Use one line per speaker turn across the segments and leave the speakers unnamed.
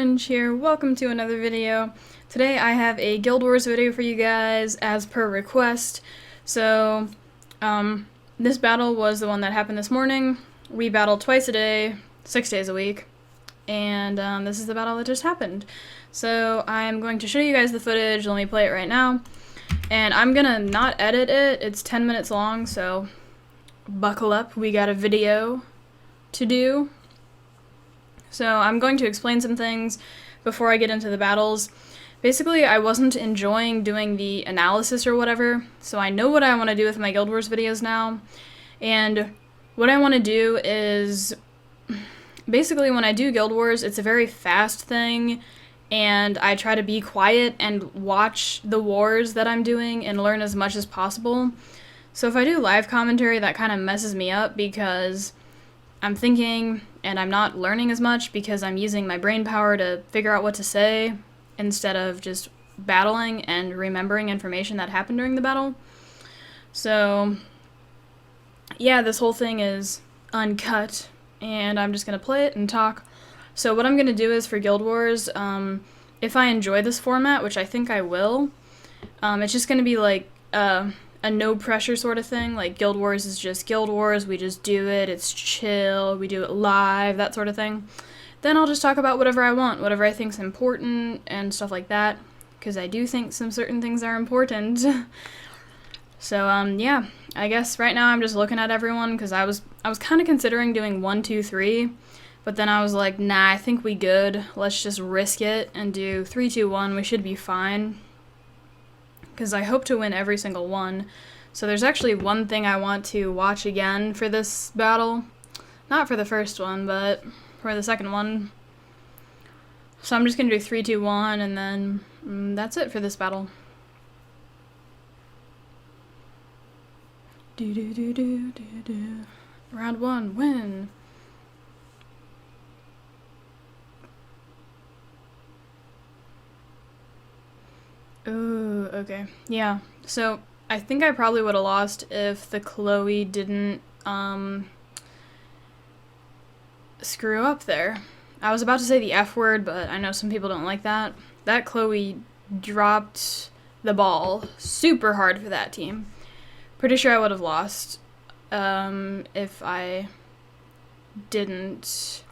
Orange here. Welcome to another video. Today I have a Guild Wars video for you guys as per request. So, this battle was the one that happened this morning. We battle twice a day, 6 days a week, and this is the battle that just happened. So I'm going to show you guys the footage. Let me play it right now. And I'm gonna not edit it. It's 10 minutes long, so buckle up. We got a video to do. So I'm going to explain some things before I get into the battles. Basically, I wasn't enjoying doing the analysis or whatever, so I know what I want to do with my Guild Wars videos now. And what I want to do is, basically when I do Guild Wars, it's a very fast thing, and I try to be quiet and watch the wars that I'm doing and learn as much as possible. So if I do live commentary, that kind of messes me up because I'm thinking and I'm not learning as much because I'm using my brain power to figure out what to say instead of just battling and remembering information that happened during the battle. So yeah, this whole thing is uncut and I'm just going to play it and talk. So what I'm going to do is for Guild Wars, if I enjoy this format, which I think I will, it's just going to be like a no pressure sort of thing. Like Guild Wars is just Guild Wars, we just do it, it's chill, we do it live, that sort of thing. Then I'll just talk about whatever I want, whatever I think's important and stuff like that, because I do think some certain things are important. So yeah, I guess right now I'm just looking at everyone because I was kind of considering doing 1, 2, 3, but then I was like, nah, I think we good. Let's just risk it and do 3, 2, 1. We should be fine. Because I hope to win every single one. So there's actually one thing I want to watch again for this battle. Not for the first one, but for the second one. So I'm just going to do 3, 2, 1, and then that's it for this battle. Round 1, win! Ooh, okay. Yeah, so I think I probably would have lost if the Chloe didn't, screw up there. I was about to say the F word, but I know some people don't like that. That Chloe dropped the ball super hard for that team. Pretty sure I would have lost, if I didn't.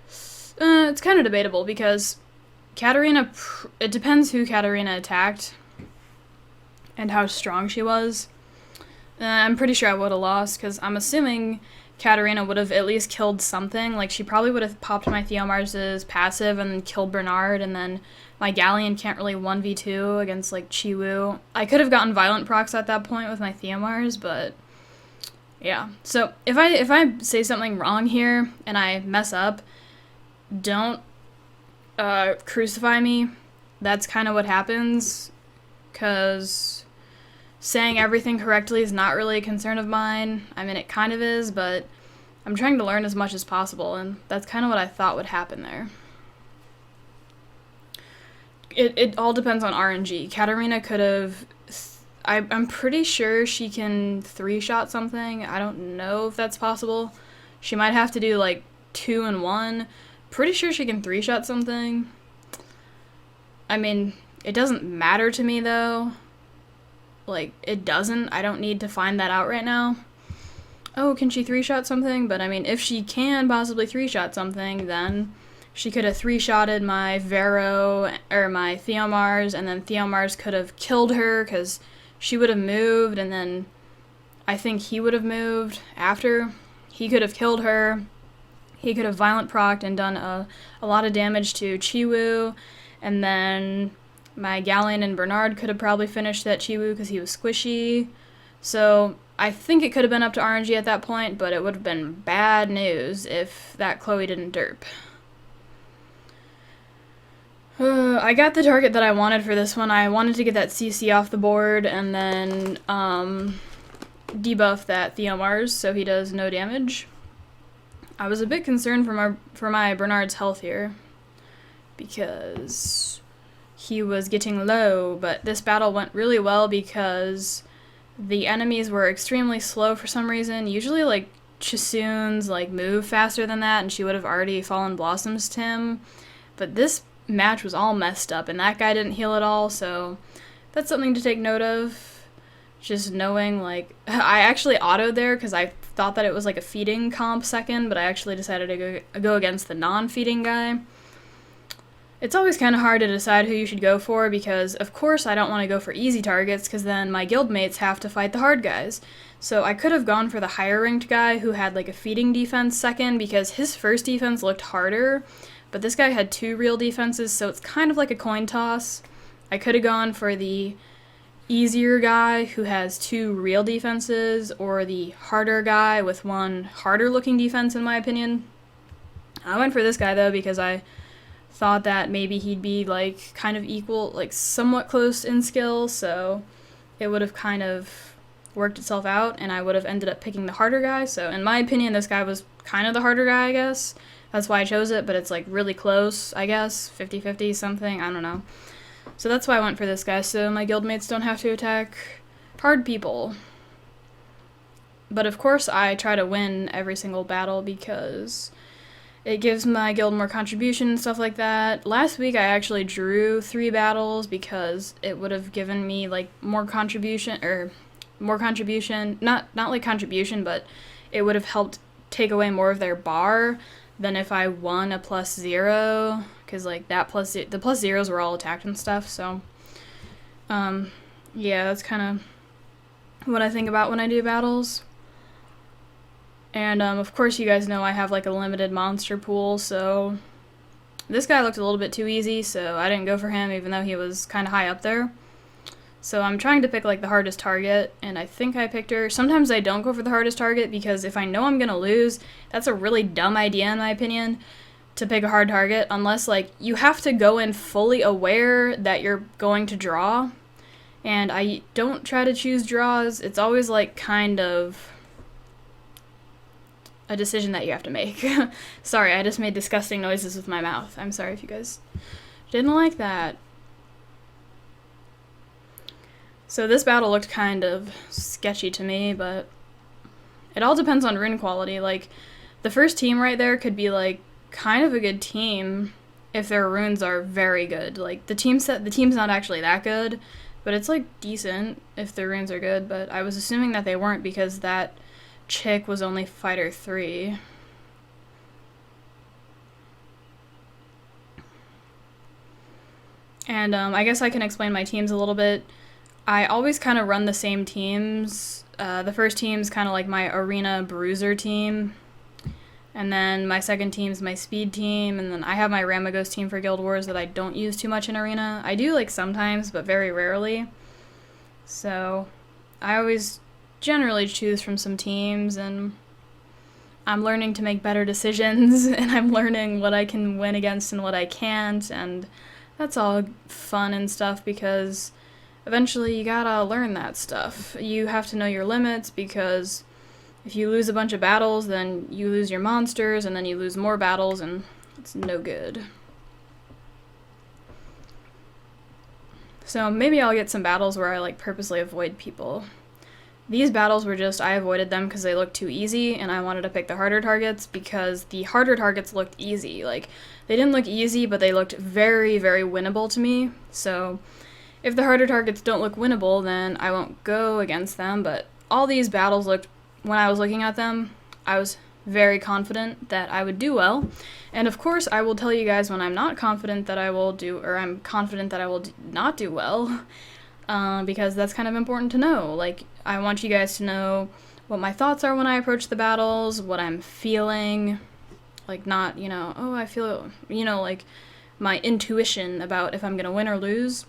It's kind of debatable because Katarina, it depends who Katarina attacked and how strong she was. I'm pretty sure I would have lost because I'm assuming Katarina would have at least killed something. Like, she probably would have popped my Theomars' passive and then killed Bernard, and then my Galleon can't really 1v2 against, like, Chiwu. I could have gotten violent procs at that point with my Theomars, but yeah. So if I say something wrong here and I mess up, don't crucify me. That's kind of what happens, because saying everything correctly is not really a concern of mine. I mean, it kind of is, but I'm trying to learn as much as possible, and that's kind of what I thought would happen there. It all depends on RNG. Katarina could have, I'm pretty sure she can 3-shot something. I don't know if that's possible. She might have to do like 2 and 1. Pretty sure she can 3-shot something. I mean, it doesn't matter to me though. Like, it doesn't. I don't need to find that out right now. Oh, can she 3-shot something? But I mean, if she can possibly 3-shot something, then she could have 3-shotted my Vero or my Theomars, and then Theomars could have killed her because she would have moved, and then I think he would have moved after. He could have killed her. He could have violent procced and done a lot of damage to Chiwu, and then my Galleon and Bernard could have probably finished that Chiwu because he was squishy. So I think it could have been up to RNG at that point, but it would have been bad news if that Chloe didn't derp. I got the target that I wanted for this one. I wanted to get that CC off the board and then debuff that Theomars so he does no damage. I was a bit concerned for my Bernard's health here because he was getting low, but this battle went really well because the enemies were extremely slow for some reason. Usually, like, Chisoons, like, move faster than that, and she would have already Fallen Blossoms to him, But this match was all messed up, and that guy didn't heal at all, so that's something to take note of. Just knowing, like, I actually autoed there because I thought that it was like a feeding comp second, but I actually decided to go against the non-feeding guy. It's always kind of hard to decide who you should go for because, of course, I don't want to go for easy targets because then my guildmates have to fight the hard guys. So I could have gone for the higher ranked guy who had like a feeding defense second because his first defense looked harder, but this guy had 2 real defenses, so it's kind of like a coin toss. I could have gone for the easier guy who has 2 real defenses or the harder guy with 1 harder looking defense, in my opinion. I went for this guy though because I thought that maybe he'd be like kind of equal, like somewhat close in skill, so it would have kind of worked itself out and I would have ended up picking the harder guy. So in my opinion, this guy was kind of the harder guy, I guess. That's why I chose it, but it's like really close, I guess, 50-50 something, I don't know. So that's why I went for this guy, so my guildmates don't have to attack hard people. But of course I try to win every single battle because it gives my guild more contribution and stuff like that. Last week I actually drew 3 battles because it would have given me like more contribution, not like contribution, but it would have helped take away more of their bar than if I won a +0, because like the +0s were all attacked and stuff. So yeah, that's kind of what I think about when I do battles. And, of course, you guys know I have, like, a limited monster pool, so this guy looked a little bit too easy, so I didn't go for him, even though he was kind of high up there. So I'm trying to pick, like, the hardest target, and I think I picked her. Sometimes I don't go for the hardest target, because if I know I'm gonna lose, that's a really dumb idea, in my opinion, to pick a hard target, unless, like, you have to go in fully aware that you're going to draw, and I don't try to choose draws. It's always, like, kind of a decision that you have to make. Sorry, I just made disgusting noises with my mouth. I'm sorry if you guys didn't like that. So this battle looked kind of sketchy to me, but it all depends on rune quality. Like, the first team right there could be, like, kind of a good team if their runes are very good. Like, the team's not actually that good, but it's, like, decent if their runes are good, but I was assuming that they weren't because that chick was only fighter 3. And I guess I can explain my teams a little bit. I always kind of run the same teams. The first team's kind of like my arena bruiser team, and then my second team's my speed team, and then I have my Ramagos team for Guild Wars that I don't use too much in arena. I do like sometimes, but very rarely. So I always generally choose from some teams, and I'm learning to make better decisions, and I'm learning what I can win against and what I can't, and that's all fun and stuff because eventually you gotta learn that stuff. You have to know your limits because if you lose a bunch of battles, then you lose your monsters, and then you lose more battles, and it's no good. So maybe I'll get some battles where I like purposely avoid people. These battles were just, I avoided them because they looked too easy, and I wanted to pick the harder targets because the harder targets looked easy. Like, they didn't look easy, but they looked very, very winnable to me. So if the harder targets don't look winnable, then I won't go against them. But all these battles looked, when I was looking at them, I was very confident that I would do well. And of course, I will tell you guys when I'm not confident that I will do, or I'm confident that I will not do well. Because that's kind of important to know. Like, I want you guys to know what my thoughts are when I approach the battles, what I'm feeling, like not, oh, I feel, like my intuition about if I'm gonna win or lose.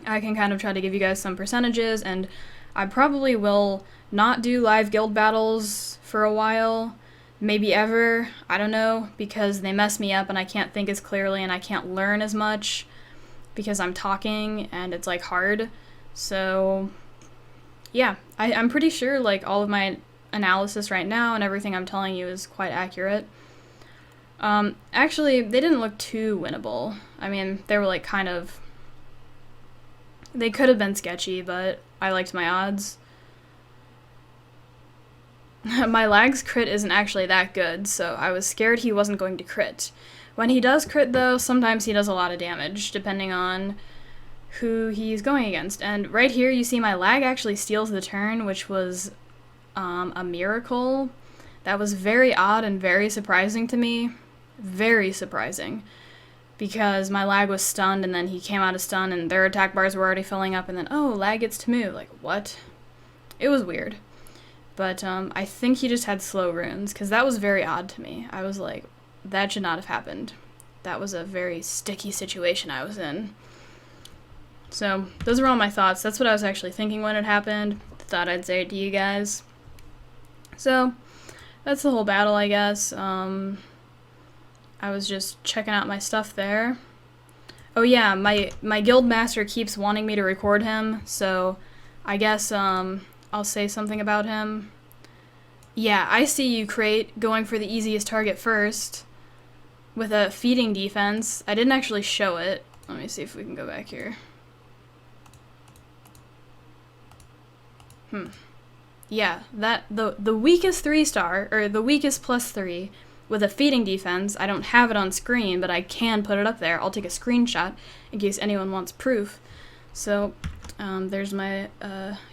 I can kind of try to give you guys some percentages, and I probably will not do live guild battles for a while, maybe ever, I don't know, because they mess me up and I can't think as clearly and I can't learn as much because I'm talking and it's like hard. So yeah, I'm pretty sure like all of my analysis right now and everything I'm telling you is quite accurate. Actually, they didn't look too winnable. I mean, they were like kind of, they could have been sketchy, but I liked my odds. My Lag's crit isn't actually that good, so I was scared he wasn't going to crit. When he does crit, though, sometimes he does a lot of damage, depending on who he's going against. And right here, you see my lag actually steals the turn, which was a miracle. That was very odd and very surprising to me. Very surprising. Because my lag was stunned, and then he came out of stun, and their attack bars were already filling up, and then, oh, lag gets to move. Like, what? It was weird. But I think he just had slow runes, because that was very odd to me. I was like, that should not have happened. That was a very sticky situation I was in. So, those are all my thoughts. That's what I was actually thinking when it happened. Thought I'd say it to you guys. So, that's the whole battle, I guess. I was just checking out my stuff there. Oh yeah, my guild master keeps wanting me to record him, so I guess I'll say something about him. Yeah, I see you crate going for the easiest target first with a feeding defense. I didn't actually show it. Let me see if we can go back here. Yeah, that the weakest 3-star, or the weakest +3 with a feeding defense. I don't have it on screen, but I can put it up there. I'll take a screenshot in case anyone wants proof. So there's my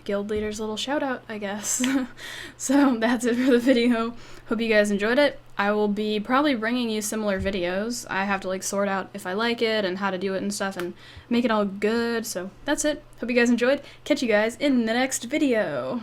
guild leader's little shout out, I guess. So that's it for the video. Hope you guys enjoyed it. I will be probably bringing you similar videos. I have to like sort out if I like it and how to do it and stuff and make it all good. So that's it. Hope you guys enjoyed. Catch you guys in the next video.